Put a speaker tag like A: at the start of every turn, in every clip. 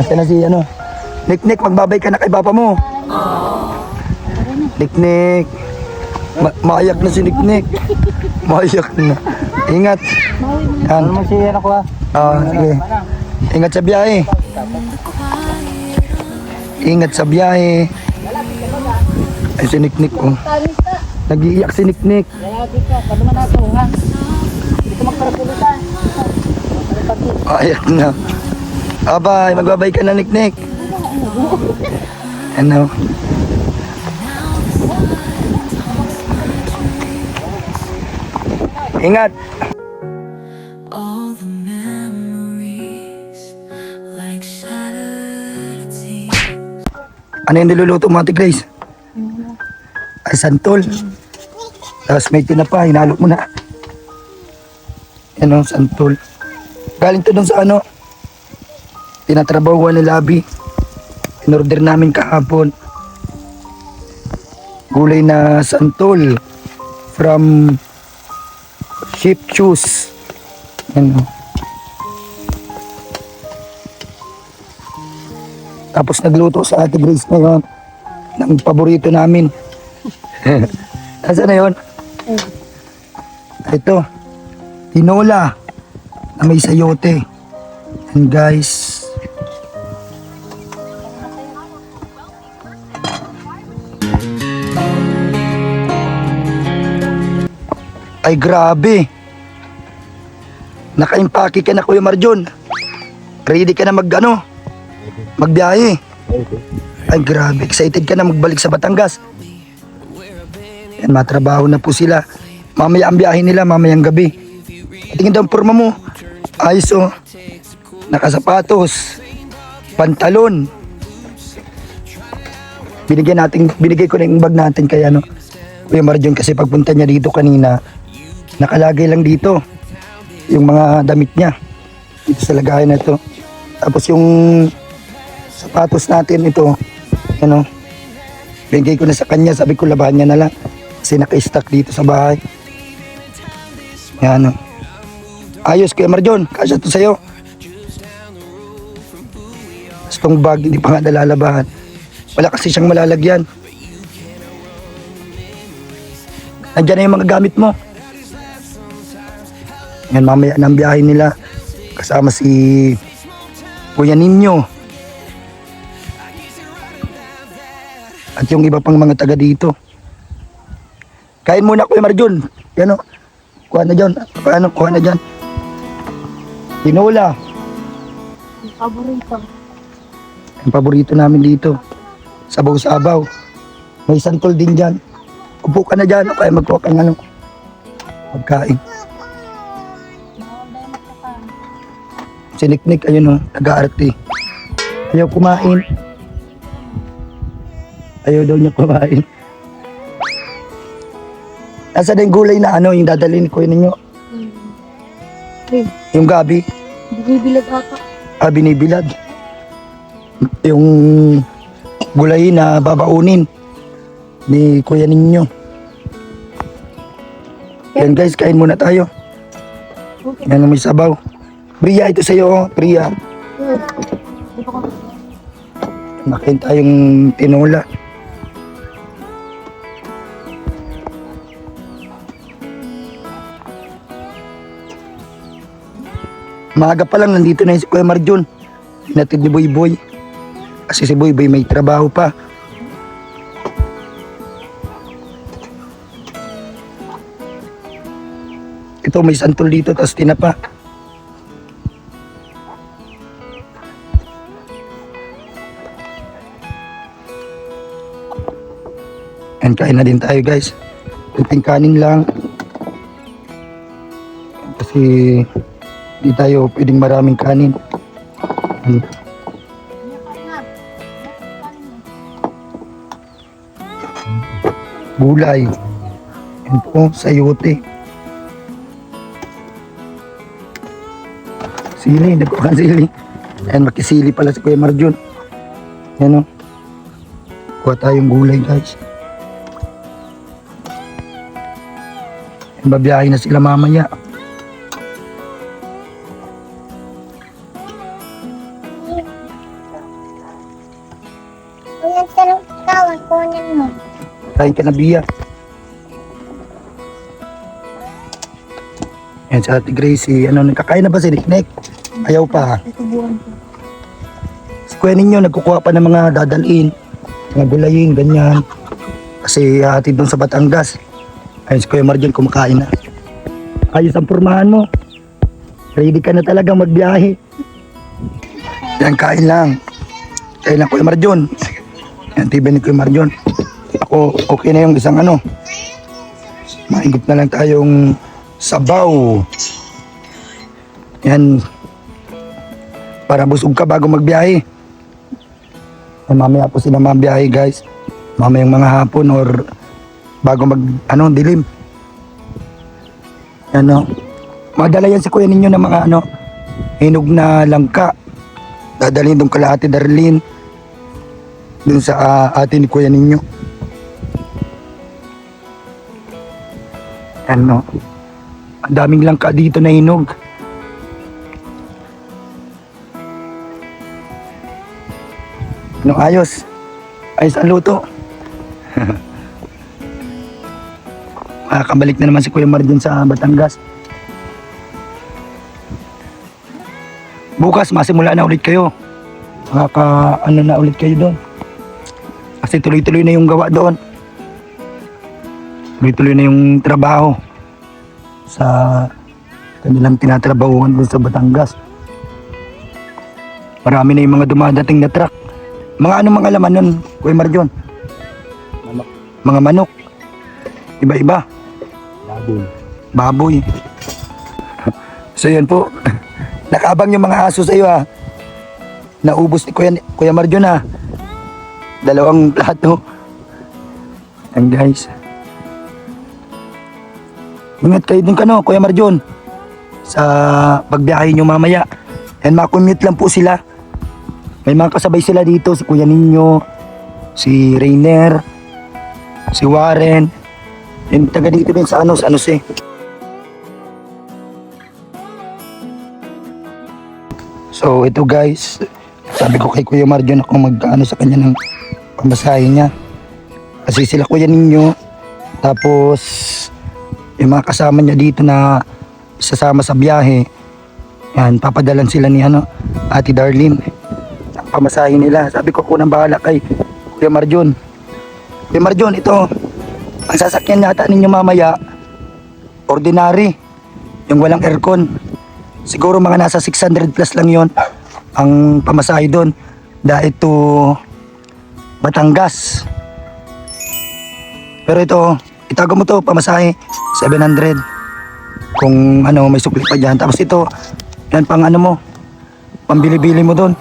A: Asa na si ano? Niknik, magbabay ka na kay papa mo. Niknik. Maayak na si Niknik. Maayak na. Ingat. Yan.
B: Ano mo si ano ko ah?
A: Sige. Ingat sa biyahe. Ingat sa biyahe. Ay, si Niknik, oh. Nag-iiyak si Niknik. Ayak na. Abay, magbabay ka na, Niknik. Ano? Ingat.
C: All the memories like shattered tears.
A: Ano yung niluluto mo, Ate Grace? Ay, santol. Tapos may tinapa, hinalo mo na. Yan o, santol. Galing to dun sa ano, tinatrabahuan ni Labi. In-order namin kahapon. Gulay na santol from Sheep Chews. Yan o. Tapos nagluto sa Ate Grace ngayon ng paborito namin. Nasaan na yun? Ito, tinola na may sayote. And guys, ay grabe. Naka-impake ka na, Kuya Marjon. Ready ka na magbiyahe. Ay grabe, excited ka na magbalik sa Batangas. Yan, matrabaho na po sila. Mamaya ang biyahe nila, mamayang gabi. Tingin daw ang porma mo. Ayos oh. Nakasapatos. Pantalon. Binigay ko na yung bag natin kaya ano. Kuya Marjon, kasi pagpunta niya dito kanina, nakalagay lang dito yung mga damit niya. Dito sa lagayan na ito. Tapos yung sapatos natin ito, ano, bigay ko na sa kanya, sabi ko labahan niya na lang kasi naka-stock dito sa bahay. Yan o. Ayos, Kuya Marjon, kasya to sa'yo. Tapos tong bag, hindi pa nga nalalabahan. Wala kasi siyang malalagyan. Nandiyan na yung mga gamit mo. Yan, mamaya ng biyahe nila kasama si Kuya Ninyo at yung iba pang mga taga dito. Kain muna, Kuya Marjon. Yan o. Kuha na dyan. Kuha na dyan. Tinola.
D: Paborito.
A: Ang paborito namin dito. Sabaw-sabaw. May santol din dyan. Upo ka na dyan. Kaya magkuha kang ano, pagkain. Si Niknik, ayun o. Nag-aarte. Ayaw kumain. Ayaw daw niya kumain. Nasa na yung gulay na ano, yung dadalhin ko yun ninyo. Yung gabi.
D: Binibilad ata.
A: Binibilad. Yung gulay na babaunin ni Kuya Ninyo. Yan guys, kain muna tayo. Yan may sabaw. Priya, ito sa'yo, oh. Priya. Makain tayong tinola. Maaga pa lang, nandito na yung si Kuya Marjon. Hinatid ni Boy Boy. Kasi si Boy Boy may trabaho pa. Ito, may santol dito, tapos tinapa. And kain na din tayo guys. Kunting kanin lang. Kasi di tayo pwedeng maraming kanin. Gulay. Yan po, sayote. Sili, nagkuhan sili. Ayan, makisili pala si Kuya Marjon. Yan o. Kuha tayong gulay guys. Babiyahin na sila mamaya.
D: kunin mo.
A: Kain ka na, Bia. Yan si Ate Gracie. Ano, nakakain na ba si Nick? Ayaw pa.
D: Tutubuan ko.
A: Si Kuya ninyo, nagkukuha pa ng mga dadalhin. Mga gulayin, ganyan. Kasi hatid doon sa Batangas. Ayun si Kuya Marjon, kumakain na. Ayos ang pormahan mo. Ready ka na talagang magbiyahe. Yan, kain lang. Kain lang, Kuya Marjon. Yan, tibay ni Kuya Marjon. Ako, okay na yung isang ano. Maingit na lang tayong sabaw. Yan. Para busog ka bago magbiyahe. Yan, mamaya po sila mabiyahe, guys. Mamayang mga hapon or bago dilim. Ano, madala yan si Kuya ninyo ng mga hinog na langka. Dadalhin doon kala Ate Darlene. Doon sa ate ni Kuya ninyo. Ano, ang daming langka dito na hinog. Ano, ayos. Ayos ang luto. Makakabalik na naman si Kuya Marjon sa Batangas. Bukas masimula na ulit kayo. Na ulit kayo doon. Kasi tuloy-tuloy na yung gawa doon. Tuloy-tuloy na yung trabaho sa kanilang tinatrabahuan doon sa Batangas. Marami na yung mga dumadating na truck. Mga laman nun, Kuya Marjon?
B: Manok.
A: Mga manok. Iba-iba.
B: Baboy.
A: Baboy. So yan po. Nakabang yung mga aso sa iyo ha. Naubos ni Kuya Marjon ha. 2 plato. Yan guys. Ingat kayo din Kuya Marjon. Sa pagbiyahe nyo mamaya. And makommute lang po sila. May mga kasabay sila dito. Si Kuya Ninyo. Si Rainer. Si Warren. Yung taga dito din sa San Jose. So ito guys, sabi ko kay Kuya Marjon ako magkaano sa kanya ng pamasahe niya. Kasi sila Kuya Ninyo, tapos yung mga kasama niya dito na sasama sa biyahe, yan, papadalan sila ni Ate Darlene. Ang pamasahe nila. Sabi ko kunang bahala kay Kuya Marjon. Kuya Marjon, ito, ang sasakyan yata ninyo mamaya, ordinary, yung walang aircon. Siguro mga nasa 600 plus lang yon ang pamasahe doon. Dahil to Batangas. Pero ito, itago mo to, pamasahe, 700. Kung may sukli pa dyan. Tapos ito, yan pang mo, pambili-bili mo doon.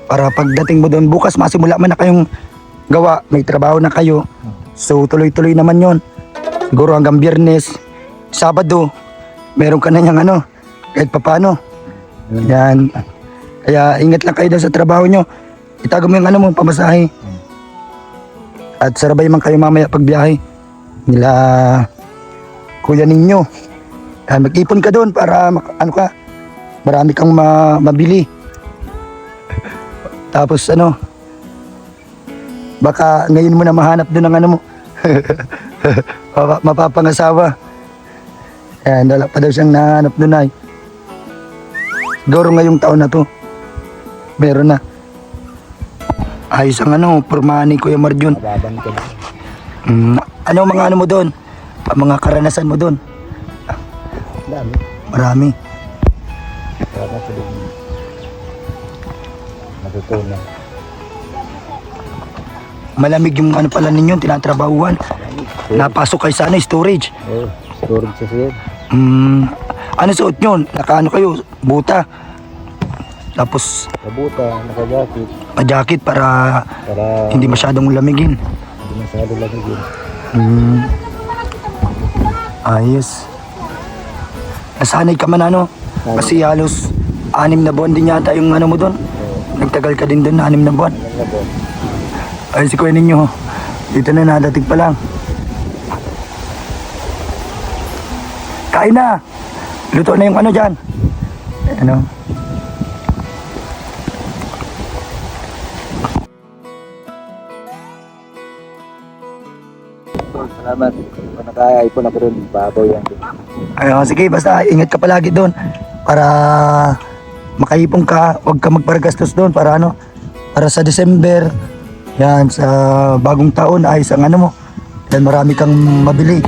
A: Para pagdating mo doon, bukas masimula man na kayong gawa, may trabaho na kayo. So tuloy-tuloy naman yon. Siguro hanggang Biyernes, Sabado, meron ka na niyang kahit papano. Yan. Kaya ingat lang kayo sa trabaho nyo. Itago mo yung mo, pamasahe. At sarabay man kayo mamaya pagbiyahe nila Kuya Ninyo. Mag-ipon ka doon para marami kang mabili. Tapos baka ngayon mo na mahanap doon ng mo. Mapapangasawa. Ayan, wala pa daw siyang nahanap doon ay. Siguro ngayong taon na to, meron na. Ayos ang pormahan ni Kuya Marjon.
B: Mababang ka.
A: Mga mo doon? Mga karanasan mo doon?
B: Dami.
A: Marami.
B: Para sa din. Matutunan.
A: Malamig yung pala ninyo, tinatrabahuan. Napasok kayo sa storage.
B: Oh, storage sa siya.
A: Ano suot nyo? Nakaano kayo? Buta. Tapos
B: Kabuta, naka-jacket.
A: pa-jacket para
B: Para
A: hindi masyadong lamigin.
B: hindi masyado lamigin.
A: Ayos. Nasanay ka man kasi halos 6 na buwan din yata yung mo doon. Nagtagal ka din doon, 6 na buwan.
B: Alam na po.
A: Ay si Kuya Ninyo, dito na nadating pa lang. Kain na! Luto na yung dyan.
B: salamat. Kung naka-iPhone ako rin, babaw yan.
A: Ayun, sige, basta ingat ka palagi doon para makaipon ka, huwag ka magparagastos doon para ano, para sa December, yan, sa bagong taon ay ang ano mo, yan marami kang mabili.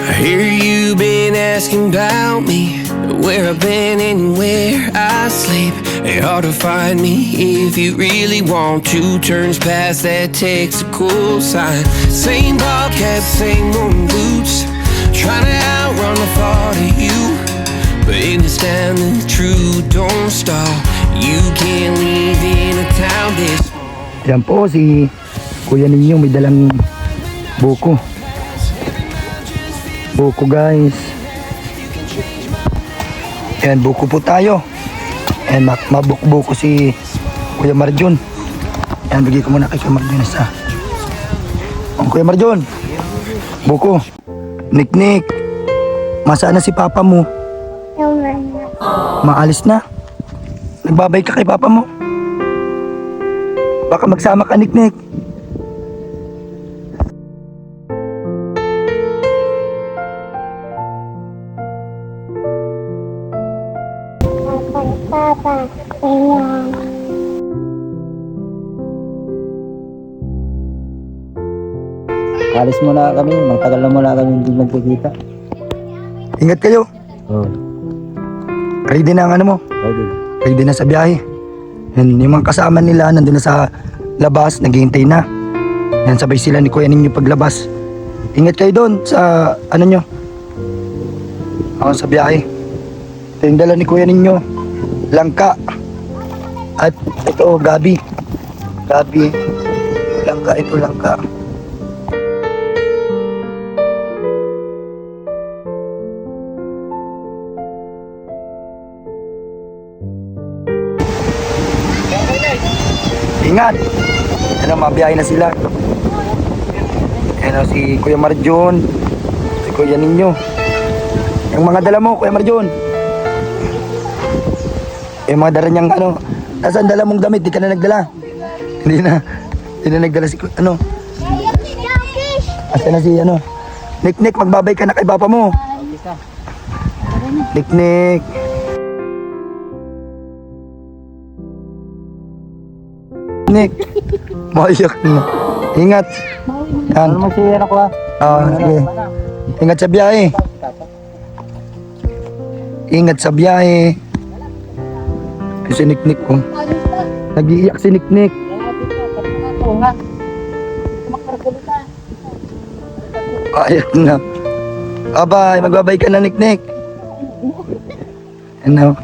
E: I hear you been asking about me, where I've been and where I sleep. It's hard to find me if you really want to. Turns past that takes a cool sign. Same ball cap, same moon boots. Trying to outrun the thought of you, but in this town the truth don't stop. You can't leave in a town this.
A: Yan po si kuya ninyo may dalang buko. Buko guys. Yan, buko po tayo. Yan, mabukbuko si Kuya Marjon. Yan, bigay ko muna kay Kuya Marjon isa. Ang Kuya Marjon, buko. Niknik, masaan na si Papa mo? Maalis na. Nagbabay ka kay Papa mo. Baka magsama ka, Niknik.
D: Papa, kailangan.
B: Alis muna kami, magtagal na muna kami hindi magkikita.
A: Ingat kayo.
B: Oo,
A: Ready na ang ano mo.
B: ready.
A: Ready na sa biyahe. Yan, yung mga kasama nila nandun na sa labas, naghihintay na. Yan, sabay sila ni Kuya ninyo paglabas. Ingat kayo doon sa ano nyo. Ako sa biyahe. Ito yung dala ni Kuya ninyo. Langka. At ito, gabi. Gabi. Langka, ito langka. Ingat! Ano, mabiyahe na sila. Ano, si Kuya Marjon, si Kuya ninyo. Yung mga dala mo, Kuya Marjon. Yung mga dala niyang ano, nasaan dala mong damit? Di ka na nagdala. Hindi na nagdala si ano. Asa na si ano. Niknik, magbabay ka na kay Papa mo. Niknik. Nick, mayak na. Ingat. Yan.
B: Ano mo si ano ko
A: Sige. Ingat sa biyahe. Ingat sa biyahe. Si Niknik ko. Nag-iiyak si Niknik. Ayan na. Bye-bye. Magbabay ka na, Niknik. Ano?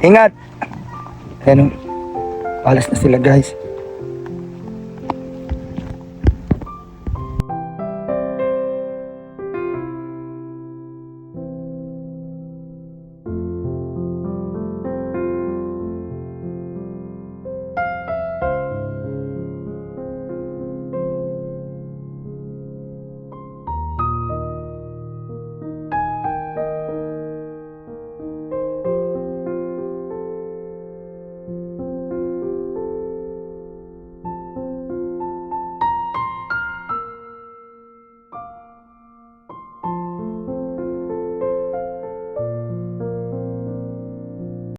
A: Ingat. Ayan o. Alas na sila, guys.